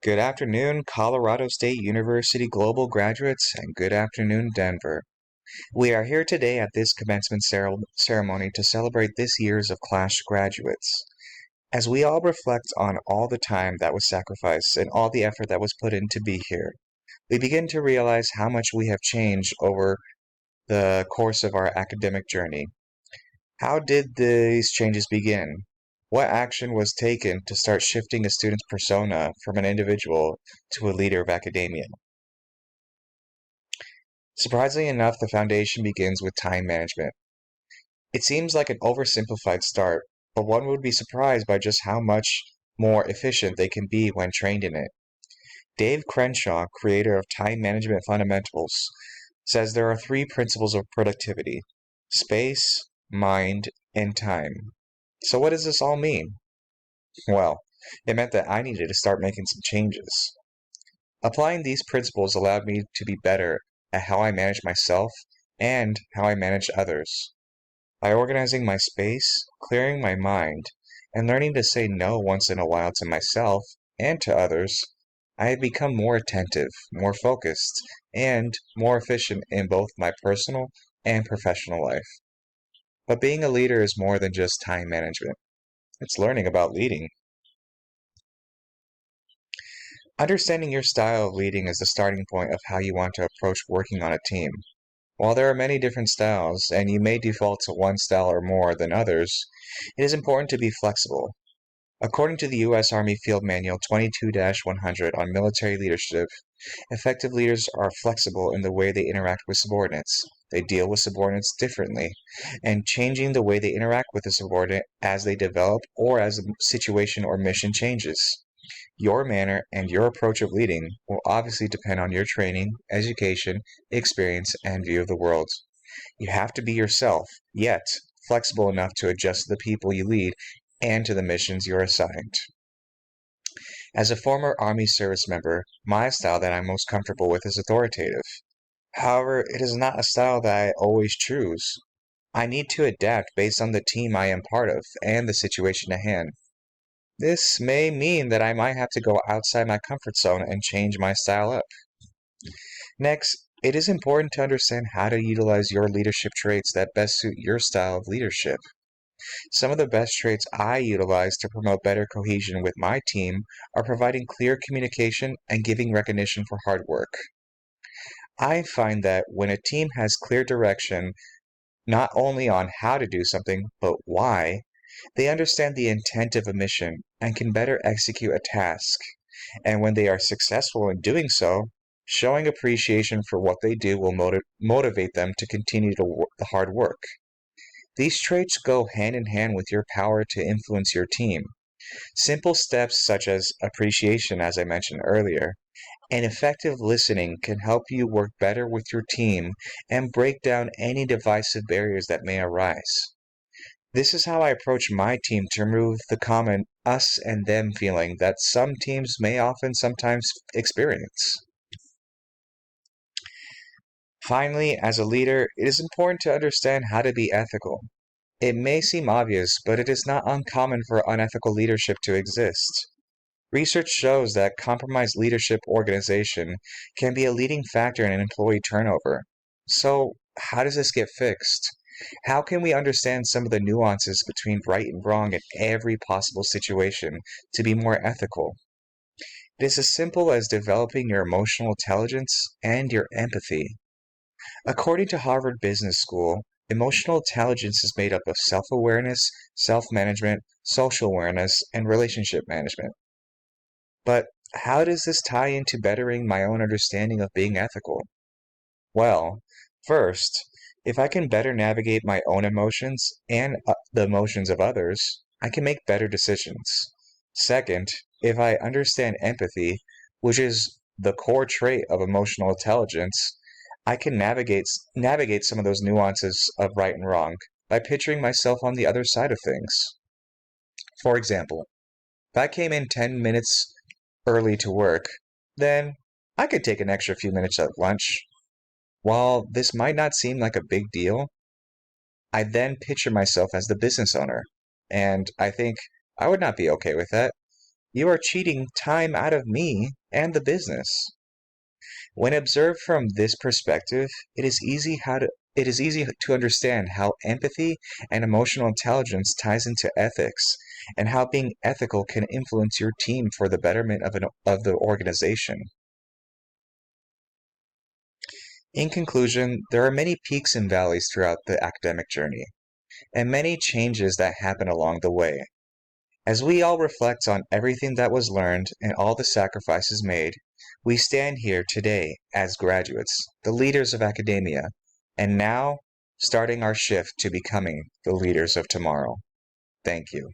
Good afternoon, Colorado State University Global graduates, and good afternoon, Denver. We are here today at this commencement ceremony to celebrate this year's of class graduates. As we all reflect on all the time that was sacrificed and all the effort that was put in to be here, we begin to realize how much we have changed over the course of our academic journey. How did these changes begin? What action was taken to start shifting a student's persona from an individual to a leader of academia? Surprisingly enough, the foundation begins with time management. It seems like an oversimplified start, but one would be surprised by just how much more efficient they can be when trained in it. Dave Crenshaw, creator of Time Management Fundamentals, says there are three principles of productivity: space, mind, and time. So what does this all mean? Well, it meant that I needed to start making some changes. Applying these principles allowed me to be better at how I manage myself and how I manage others. By organizing my space, clearing my mind, and learning to say no once in a while to myself and to others, I have become more attentive, more focused, and more efficient in both my personal and professional life. But being a leader is more than just time management. It's learning about leading. Understanding your style of leading is the starting point of how you want to approach working on a team. While there are many different styles, and you may default to one style or more than others, it is important to be flexible. According to the U.S. Army Field Manual 22-100 on military leadership, effective leaders are flexible in the way they interact with subordinates. They deal with subordinates differently, and changing the way they interact with a subordinate as they develop or as the situation or mission changes. Your manner and your approach of leading will obviously depend on your training, education, experience, and view of the world. You have to be yourself, yet flexible enough to adjust to the people you lead and to the missions you're assigned. As a former Army service member, my style that I'm most comfortable with is authoritative. However, it is not a style that I always choose. I need to adapt based on the team I am part of and the situation at hand. This may mean that I might have to go outside my comfort zone and change my style up. Next, it is important to understand how to utilize your leadership traits that best suit your style of leadership. Some of the best traits I utilize to promote better cohesion with my team are providing clear communication and giving recognition for hard work. I find that when a team has clear direction, not only on how to do something, but why, they understand the intent of a mission and can better execute a task. And when they are successful in doing so, showing appreciation for what they do will motivate them to continue the hard work. These traits go hand in hand with your power to influence your team. Simple steps such as appreciation, as I mentioned earlier, and effective listening can help you work better with your team and break down any divisive barriers that may arise. This is how I approach my team to remove the common us and them feeling that some teams may often sometimes experience. Finally, as a leader, it is important to understand how to be ethical. It may seem obvious, but it is not uncommon for unethical leadership to exist. Research shows that compromised leadership organization can be a leading factor in employee turnover. So, how does this get fixed? How can we understand some of the nuances between right and wrong in every possible situation to be more ethical? It is as simple as developing your emotional intelligence and your empathy. According to Harvard Business School, emotional intelligence is made up of self-awareness, self-management, social awareness, and relationship management. But how does this tie into bettering my own understanding of being ethical? Well, first, if I can better navigate my own emotions and the emotions of others, I can make better decisions. Second, if I understand empathy, which is the core trait of emotional intelligence, I can navigate some of those nuances of right and wrong by picturing myself on the other side of things. For example, if I came in 10 minutes early to work, then I could take an extra few minutes at lunch. While this might not seem like a big deal, I then picture myself as the business owner, and I think I would not be okay with that. You are cheating time out of me and the business. When observed from this perspective, it is easy to understand how empathy and emotional intelligence ties into ethics, and how being ethical can influence your team for the betterment of the organization. In conclusion, there are many peaks and valleys throughout the academic journey, and many changes that happen along the way. As we all reflect on everything that was learned and all the sacrifices made, we stand here today as graduates, the leaders of academia, and now starting our shift to becoming the leaders of tomorrow. Thank you.